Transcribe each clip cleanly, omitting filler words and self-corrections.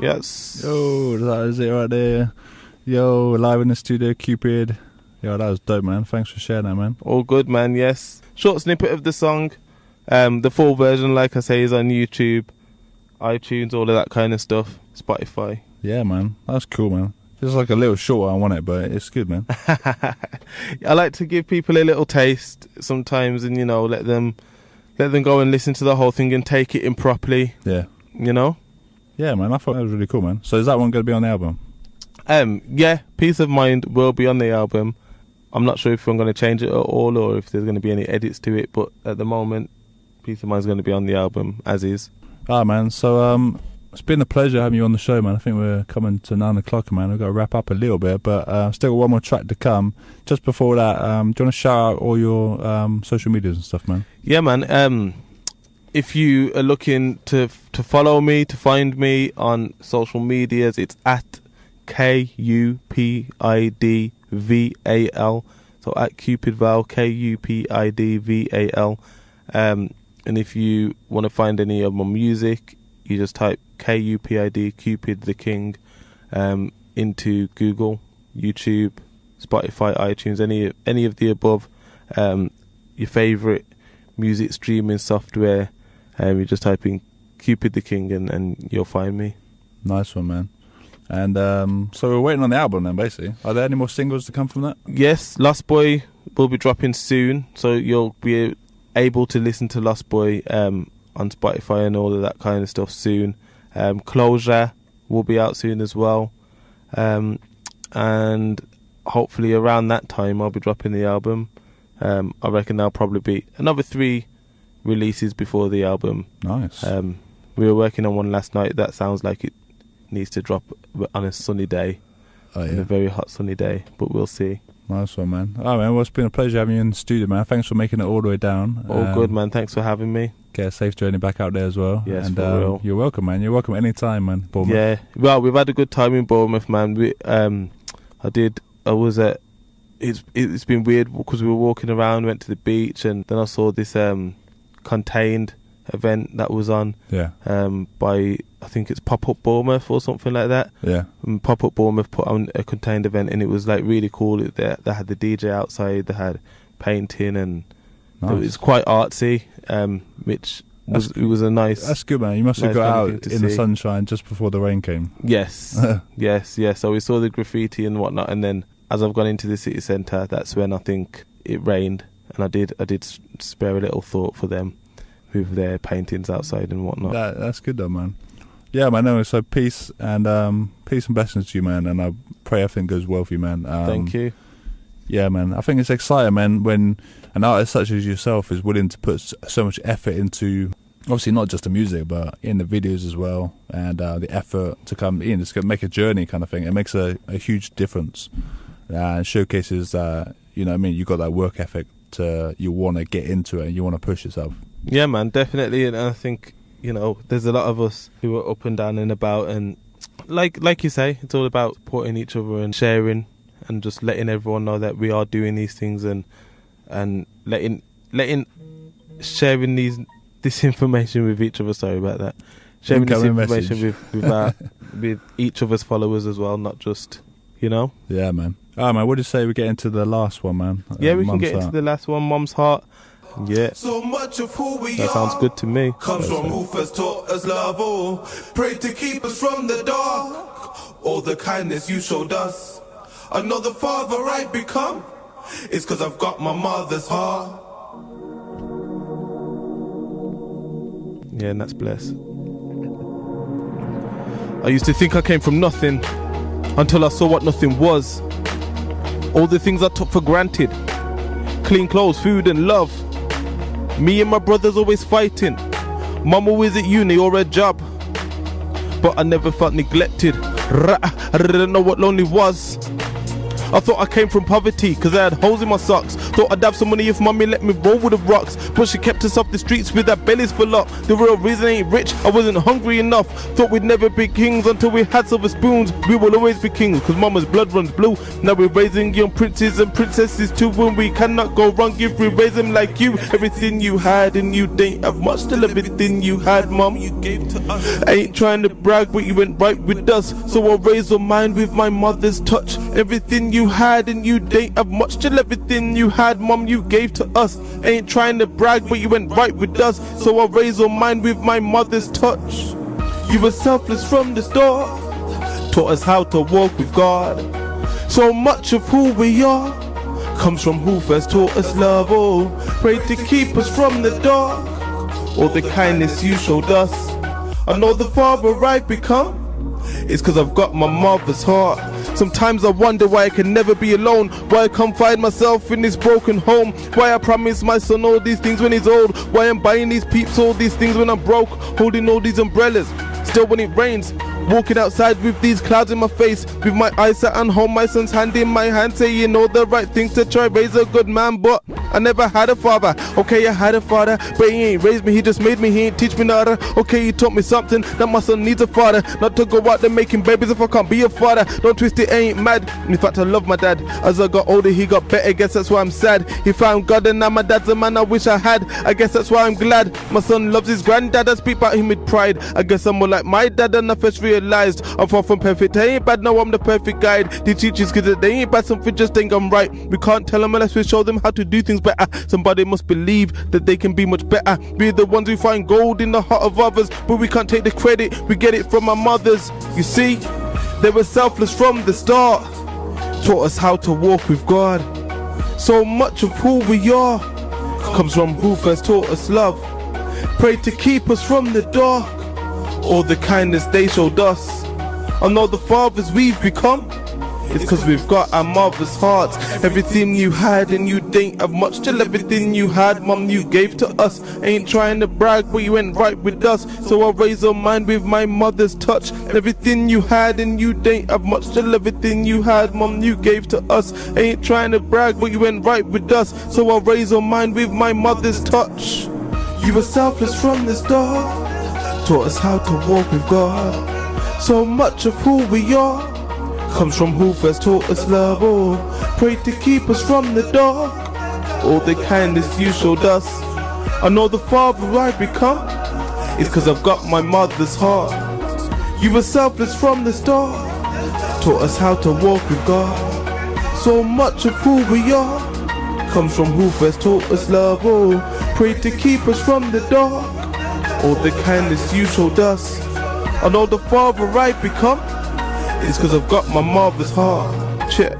Yes. Yo, that is it right there. Yo, live in the studio, Kupid. Yo, that was dope, man. Thanks for sharing that, man. All good, man, yes. Short snippet of the song. The full version, like I say, is on YouTube, iTunes, all of that kind of stuff, Spotify. Yeah, man. That's cool, man. Just like a little short one, I want it, but it's good, man. I like to give people a little taste sometimes and, you know, let them go and listen to the whole thing and take it in properly. Yeah. You know? Yeah, man. I thought that was really cool, man. So is that one going to be on the album? Yeah, Peace of Mind will be on the album. I'm not sure if I'm going to change it at all or if there's going to be any edits to it, but at the moment, Peace of Mind is going to be on the album as is. Man. So it's been a pleasure having you on the show, man. I think we're coming to 9 o'clock, man. We've got to wrap up a little bit, but still got one more track to come. Just before that, do you want to shout out all your social medias and stuff, man? Yeah, man. If you are looking to follow me, to find me on social medias, it's at KUPIDVAL. So at Kupidval, KUPIDVAL. And if you want to find any of my music, you just type KUPID, Kupid the King, into Google, YouTube, Spotify, iTunes, any of the above. Your favourite music streaming software. You just type in Kupid the King and you'll find me. Nice one, man. And so we're waiting on the album then, basically. Are there any more singles to come from that? Yes, Lost Boy will be dropping soon, so you'll be able to listen to Lost Boy on Spotify and all of that kind of stuff soon. Closure will be out soon as well. And hopefully around that time I'll be dropping the album. I reckon there'll probably be another 3 releases before the album. Nice. We were working on one last night that sounds like it needs to drop on a sunny day. On a very hot sunny day, but we'll see. Nice one, man. Man, well, it's been a pleasure having you in the studio, man. Thanks for making it all the way down. All good, man. Thanks for having me. Get a safe journey back out there as well. Yes, and for real. You're welcome, man. You're welcome anytime, man. Bournemouth. Yeah, well, we've had a good time in Bournemouth, man. It's been weird because we were walking around, went to the beach, and then I saw this contained event that was on by, I think it's Pop-Up Bournemouth or something like that. Yeah. And Pop-Up Bournemouth put on a contained event and it was like really cool. They had the DJ outside, they had painting and it was quite artsy, which was a nice... That's good, man. You must have got out in the sunshine just before the rain came. Yes. yes. So we saw the graffiti and whatnot, and then as I've gone into the city centre, that's when I think it rained, and I did spare a little thought for them with their paintings outside and whatnot. That's good though, man. Yeah, man. No, so peace and blessings to you, man. And I pray everything goes well for you, man. Thank you. Yeah, man. I think it's exciting, man, when an artist such as yourself is willing to put so much effort into, obviously not just the music, but in the videos as well, and the effort to come in, just make a journey kind of thing. It makes a huge difference, and showcases that, you know what I mean, you got that work ethic to, you want to get into it and you want to push yourself. Yeah, man, definitely. And I think, you know, there's a lot of us who are up and down and about, and like you say, it's all about supporting each other and sharing and just letting everyone know that we are doing these things, and sharing this information with each other. Sorry about that. Sharing this information with each other's followers as well, not just, you know. Yeah, man. Man, what do you say we get into the last one, man? Yeah, we can get into the last one, Mom's Heart. Yeah, so much of who we that sounds good to me. Comes from who first taught us love, oh, pray to keep us from the dark. All the kindness you showed us, another father I become. It's 'cause I've got my mother's heart. Yeah, and that's blessed. I used to think I came from nothing until I saw what nothing was. All the things I took for granted, clean clothes, food and love. Me and my brothers always fighting. Mum always at uni or a job, but I never felt neglected. I didn't know what lonely was. I thought I came from poverty 'cause I had holes in my socks, Thought I'd have some money if mommy let me roll with the rocks, but she kept us off the streets with our bellies full up. The real reason I ain't rich, I wasn't hungry enough. Thought we'd never be kings until we had silver spoons. We will always be kings, cause mama's blood runs blue. Now we're raising young princes and princesses too, and we cannot go wrong if we raise them like you. Everything you had and you didn't have much, till everything you had, mom, you gave to us. I ain't trying to brag, but you went right with us, so I'll raise your mind with my mother's touch. Everything you had and you didn't have much, till everything you had, mom, you gave to us. I ain't trying to brag, but you went right with us, so I'll raise your mind with my mother's touch. You were selfless from the start, taught us how to walk with God. So much of who we are comes from who first taught us love. Oh, pray to keep us from the dark, all the kindness you showed us. I know the father I've become, it's cause I've got my mother's heart. Sometimes I wonder why I can never be alone, why I can't find myself in this broken home, why I promise my son all these things when he's old, why I'm buying these peeps all these things when I'm broke, holding all these umbrellas still when it rains, walking outside with these clouds in my face, with my eyes set on home, my son's hand in my hand, saying all the right things to try raise a good man. But I never had a father. Okay, I had a father, but he ain't raised me, he just made me, he ain't teach me nada. Okay, he taught me something, that my son needs a father, not to go out there making babies if I can't be a father. Don't twist it, I ain't mad. In fact, I love my dad. As I got older, he got better, guess that's why I'm sad. He found God and now my dad's a man I wish I had. I guess that's why I'm glad. My son loves his granddad, I speak about him with pride. I guess I'm more like my dad and I first realized I'm far from perfect, I ain't bad, now I'm the perfect guide. The teachers kids that they ain't bad, something just think I'm right. We can't tell them unless we show them how to do things better. Somebody must believe that they can be much better. We're the ones who find gold in the heart of others, but we can't take the credit, we get it from our mothers. You see, they were selfless from the start, taught us how to walk with God. So much of who we are comes from who first taught us love. Pray to keep us from the dark, all the kindness they showed us. I know the fathers we've become, it's cause we've got our mother's hearts. Everything you had and you didn't have much, till everything you had, mom, you gave to us. Ain't trying to brag, but you went right with us, so I'll raise your mind with my mother's touch. Everything you had and you didn't have much, till everything you had, mom, you gave to us. Ain't trying to brag, but you went right with us, so I'll raise your mind with my mother's touch. You were selfless from the start, taught us how to walk with God. So much of who we are comes from who first taught us love. Oh, pray to keep us from the dark, all the kindness you showed us. I know the father I've become, it's cause I've got my mother's heart. You were selfless from the start, taught us how to walk with God. So much of who we are comes from who first taught us love. Oh, pray to keep us from the dark, all the kindness you showed us. I know the father I've become, it's cause I've got my mother's heart. Shit.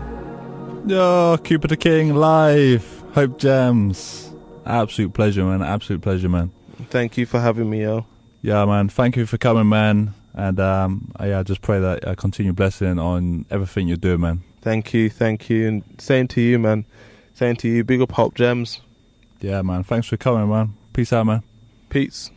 Yo, Kupid the King live. HopeJamz. Absolute pleasure, man. Absolute pleasure, man. Thank you for having me, yo. Yeah, man. Thank you for coming, man. And I just pray that I continue blessing on everything you do, man. Thank you. And same to you, man. Same to you. Big up HopeJamz. Yeah, man. Thanks for coming, man. Peace out, man. Peace.